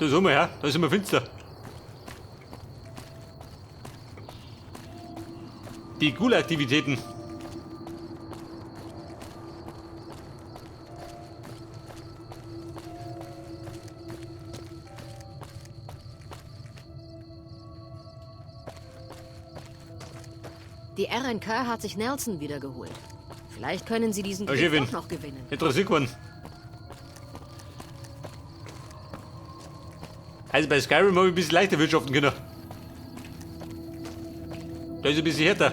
Da ist immer, ja. Da ist immer finster. Die Ghoul-Aktivitäten. Die RNK hat sich Nelson wiedergeholt. Vielleicht können sie diesen Krieg Chefin. doch noch gewinnen. Interessiert geworden. Also bei Skyrim habe ich ein bisschen leichter wirtschaften können. Da ist ein bisschen härter.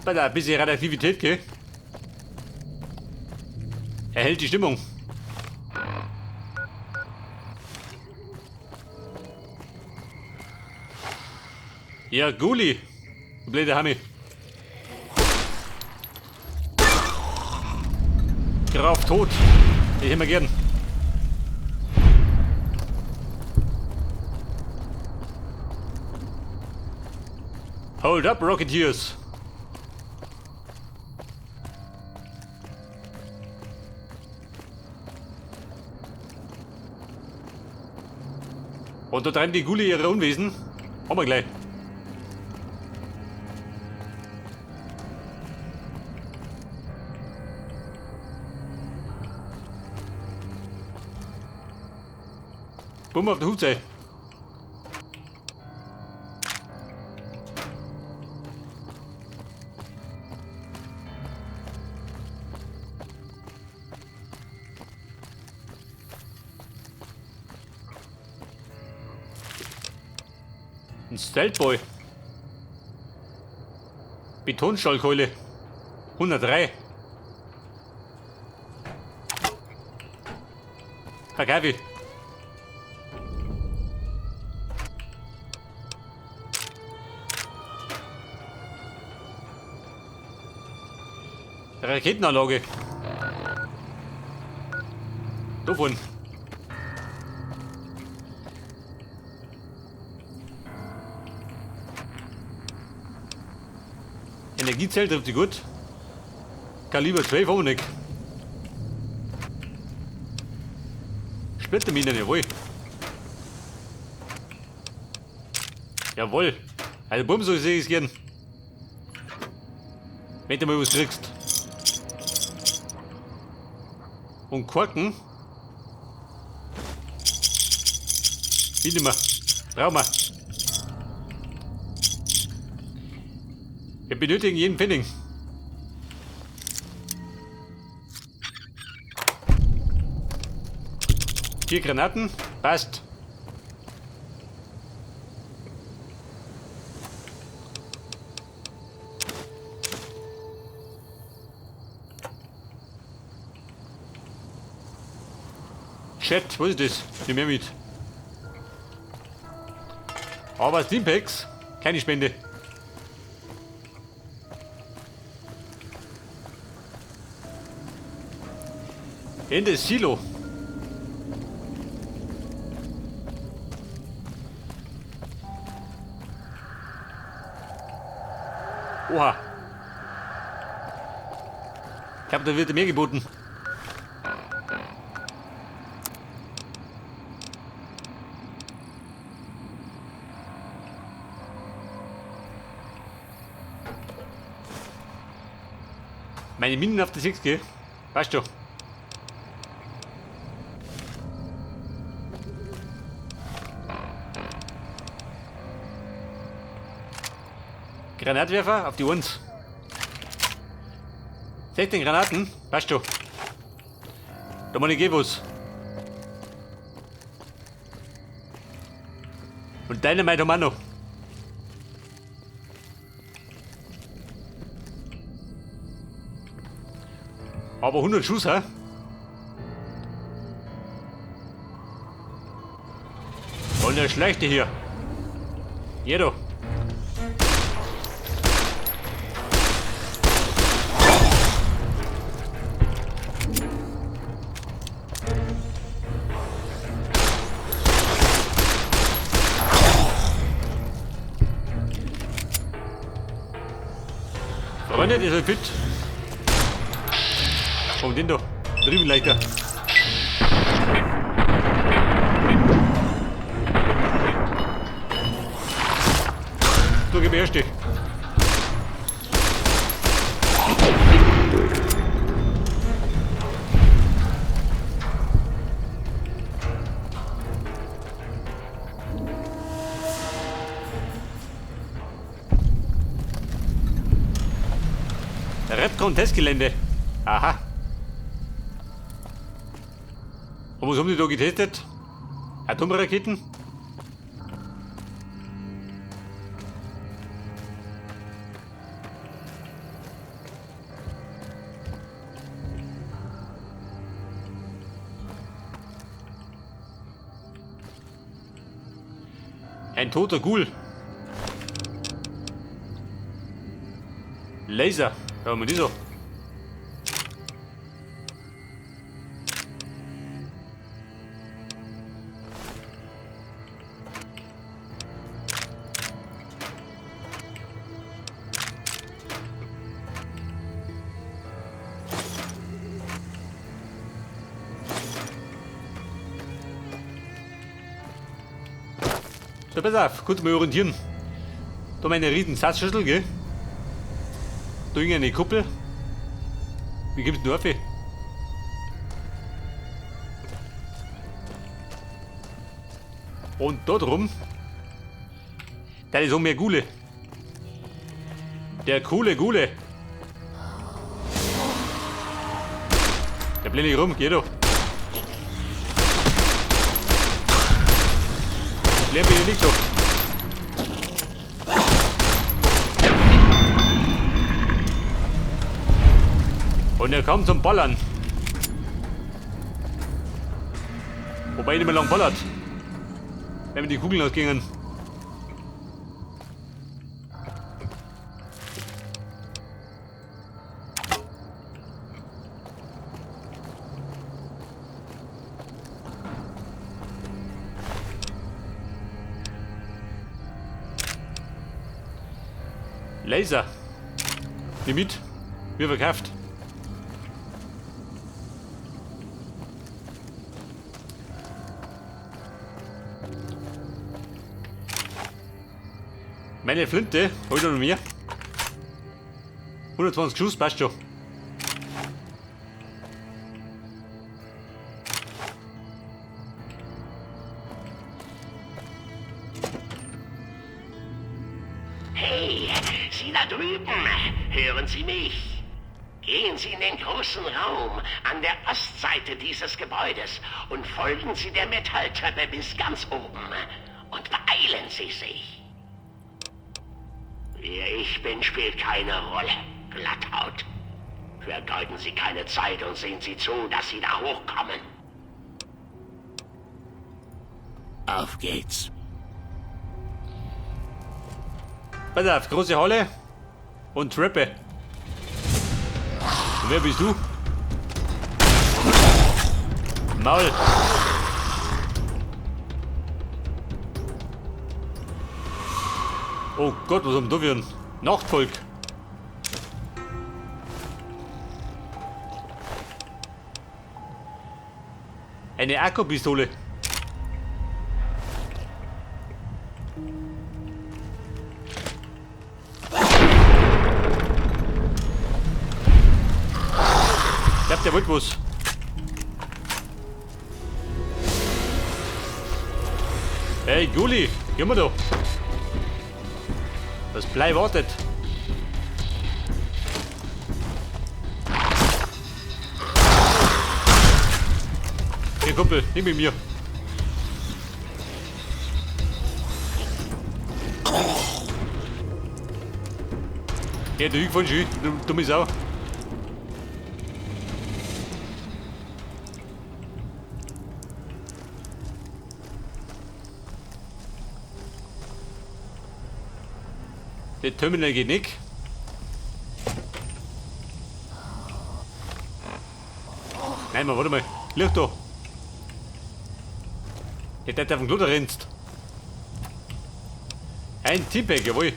Bei da ein bisschen Radioaktivität, gell? Erhält die Stimmung. Ja, Guli. Du blöde Hammi. Graf tot. Ich immer gern. Hold up, Rocketeers. Und da treiben die Gulli ihre Unwesen. Haben wir gleich. Bumm auf der Hut sei. Ein Stealthboy. Betonstahlkeule. 103. Verkauf. Raketenanlage. Davon. Energiezell trifft sie gut. Kaliber 12 haben wir nicht. Splitterminen, jawohl. Jawohl. Also bumm, so sehe ich es gern. Wenn du mal was kriegst. Und Korken. Wie nicht mehr. Brauchen wir. Wir benötigen jeden Pfennig. Vier Granaten. Passt. Chat, was ist das? Nimm mehr mit. Aber Steampacks, keine Spende. Ende Silo. Oha. Ich glaube, da wird mehr geboten. Meine Minen auf der 6, gell? Weißt du. Granatwerfer auf die 1. 16 Granaten, weißt du. Da muss ich gehen was. Und Dynamite haben wir noch. Aber 100 Schuss, hä? Und der Schlechte hier. Jeder. Aber nicht, ist er fit. Warum den da? Drüben leichter. Du, gib mir erst die. Rap-Contest-Gelände. Aha. Und was haben die da getestet? Atomraketen? Ein toter Ghoul. Laser. Ja, haben wir die so. So, pass auf, kurz mal orientieren. Da meine riesen Satzschüssel, gell? Da hing eine Kuppel. Wie gibt's denn Dorfe? Und da drum, da ist auch mehr Gule. Der coole Gule. Der blende ich rum, geh doch. Leer bin ich nicht so. Und er kam zum Ballern. Wobei nicht mehr lang ballert. Wenn mir die Kugeln ausgingen. Laser. Nimm mit. Wir verkauft. Meine Flinte, hol doch noch mehr. 120 Schuss, passt schon. Hey, Sie da drüben, hören Sie mich? Gehen Sie in den großen Raum an der Ostseite dieses Gebäudes und folgen Sie der Metalltreppe bis ganz oben. Und beeilen Sie sich. Wer ich bin, spielt keine Rolle, Glatthaut. Vergeuden Sie keine Zeit und sehen Sie zu, dass Sie da hochkommen. Auf geht's. Pass auf, große Halle und Treppe. Und wer bist du? Maul. Oh Gott, was haben wir da für ein Nachtvolk? Eine Akkupistole. Ich glaub, der wollte was. Hey, Gulli, geh mal da. Das Blei wartet. Hey Kumpel, nimm mit mir. Ja, du von Schü, du dumme Sau. Der Terminal geht nicht. Nein, mal, warte mal. Licht da. Der auf den Kluder rennst. Ein Teamback, jawohl.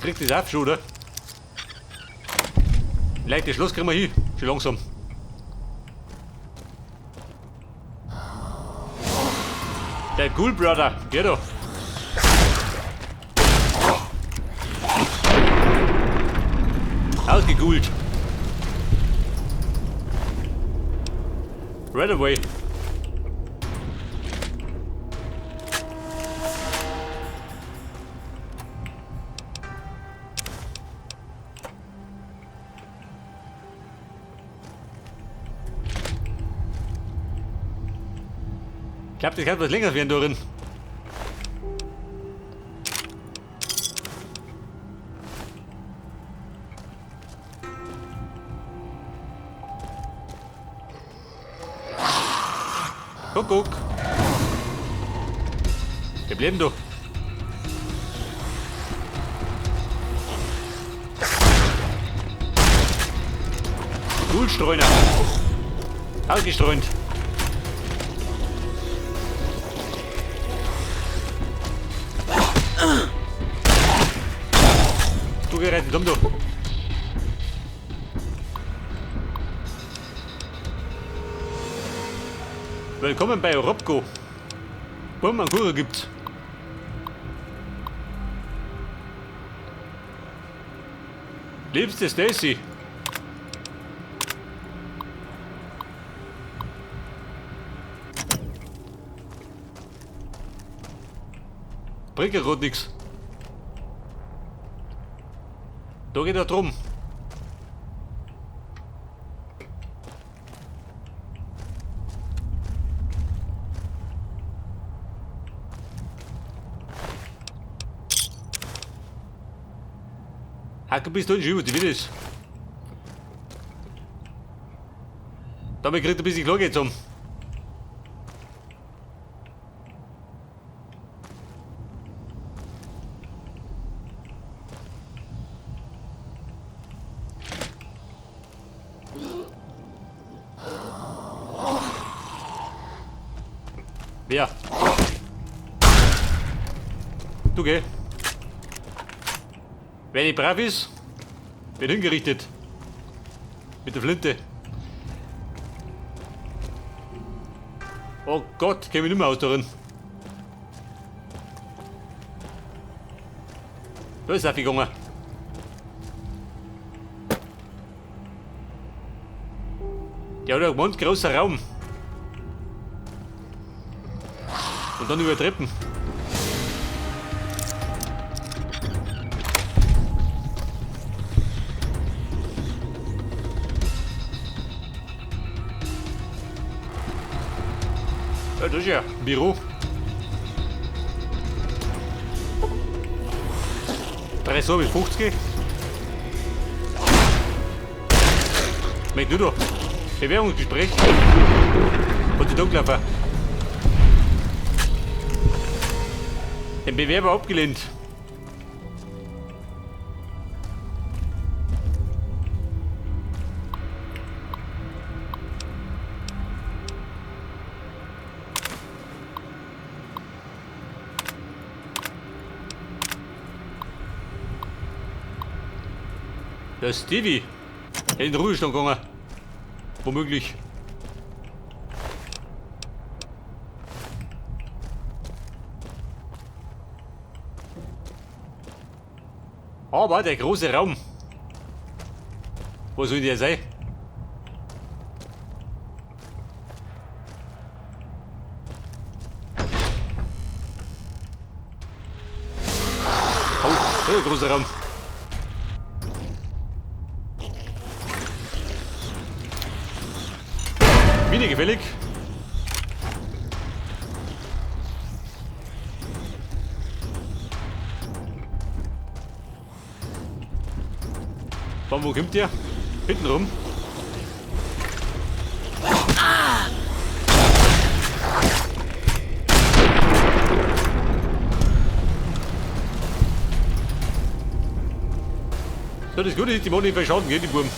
kriegt das auf schon, oder? Leute, das Schloss kriegen wir hin. Schon langsam. Der Ghoul Brother, geh da. Ausgegoolt. Right away. Ich glaube, das kann was länger werden darin. Guck. Wir bleiben da. Ghoulstreuner. Ausgestreunt. Du gerettet, komm du. Willkommen bei Robco. Bumm, einen Kuchen gibt's. Liebste Stacy. Bringt ja grad nix. Da geht er drum. Hacke bist du nicht über die Willis. Damit kriegt er ein bisschen klar geht's um. Wer? Du geh. Wer nicht brav ist, wird hingerichtet. Mit der Flinte. Oh Gott, käme ich nicht mehr aus darin. Da ist er gegangen. Ja, da ein großer Raum. Und dann über Treppen. Ja, das ist ja ein Büro. 3 bis 50. Merk du da? Bewerbungsgespräch. Und die Dunkelaffer. Den Bewerber abgelehnt. Der Stevie. In den Ruhestand gegangen. Womöglich. Aber der große Raum. Wo soll der sein? Oh, der große Raum. Mini gefällig. Von wo kommt der? Hinten rum. So, das Gute ist, die machen nicht viel Schaden, gell, die Buben.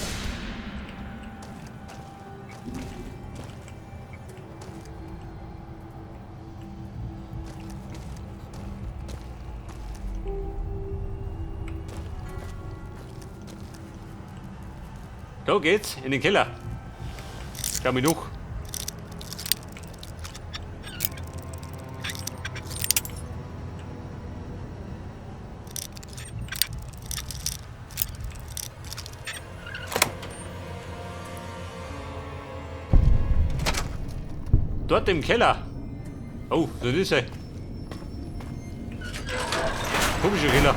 Da geht's, in den Keller. Schau mich noch. Dort im Keller. Oh, das ist er. Komischer Keller.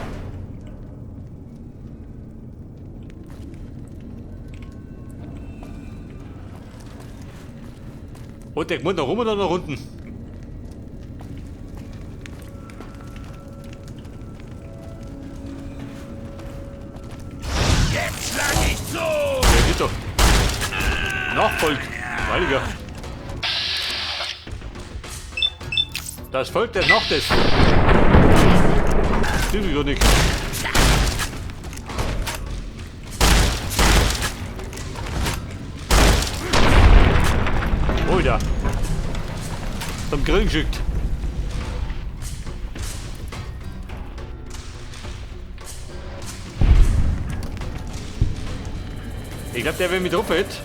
Und der kommt nach oben oder nach unten? Jetzt schlag ich zu! Der geht doch. Nachfolg. Heiliger. Das Volk der Nacht ist. Stimmt doch nicht. Oh da. Zum Grillen geschickt. Ich glaube, der, wenn mich drauf hätte,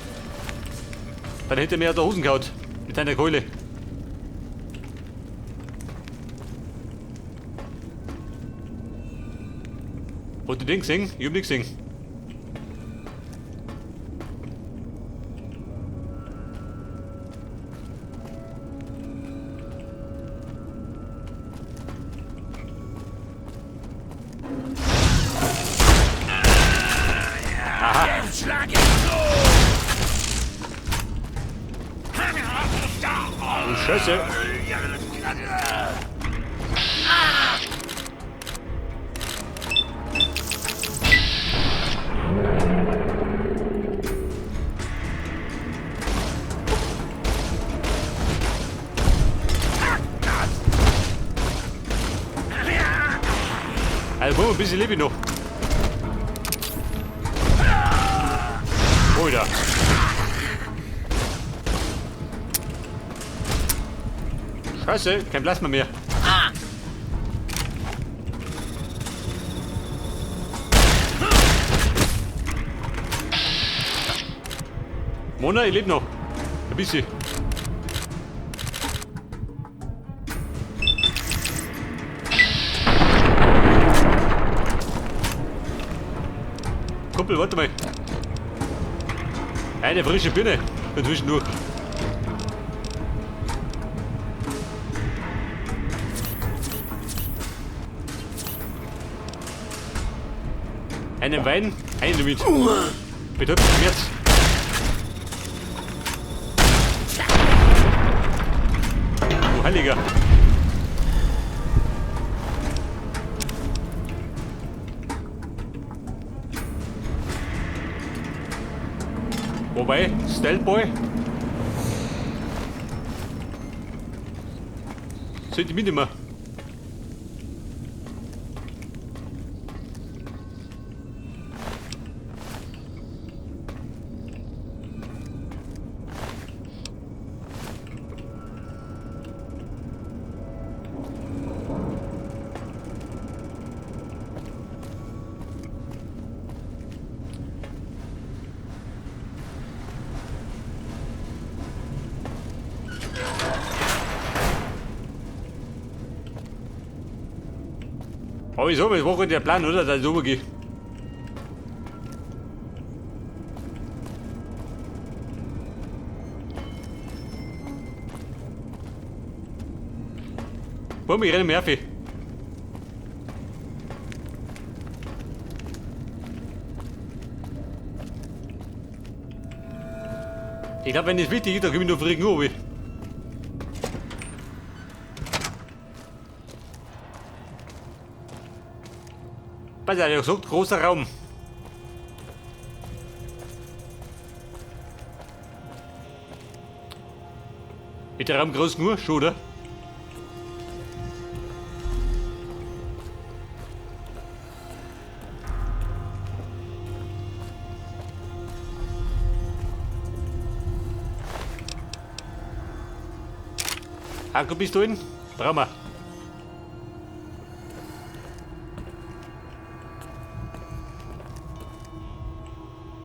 dann hätte er mir aus der Hosen gehauen. Mit einer Keule. Hast du den gesehen? Ich hab nicht gesehen. Aha. Jetzt schlag ich zu! Du Scheiße. Also, ein bisschen lebe ich noch. Oh, da. Scheiße, kein Plasma mehr. Mona, ich lebe noch. Ein bisschen. Kumpel, warte mal. Eine frische Birne. Inzwischen durch. Einen Wein, einen damit. Betäubt Schmerz. Du Heiliger. Wobei, Stealthboy. Sollte ich mitnehmen. Aber wieso? Das war der Plan, oder? Dass ich rübergehe. Komm, ich renne mehr auf. Ich glaube, wenn es wichtig ist, dann komme ich nur auf den Regen runter. Pass auf, er hat gesagt, großer Raum. Ist der Raum groß genug? Schon, oder? Akku bist du hin? Brauchen wir.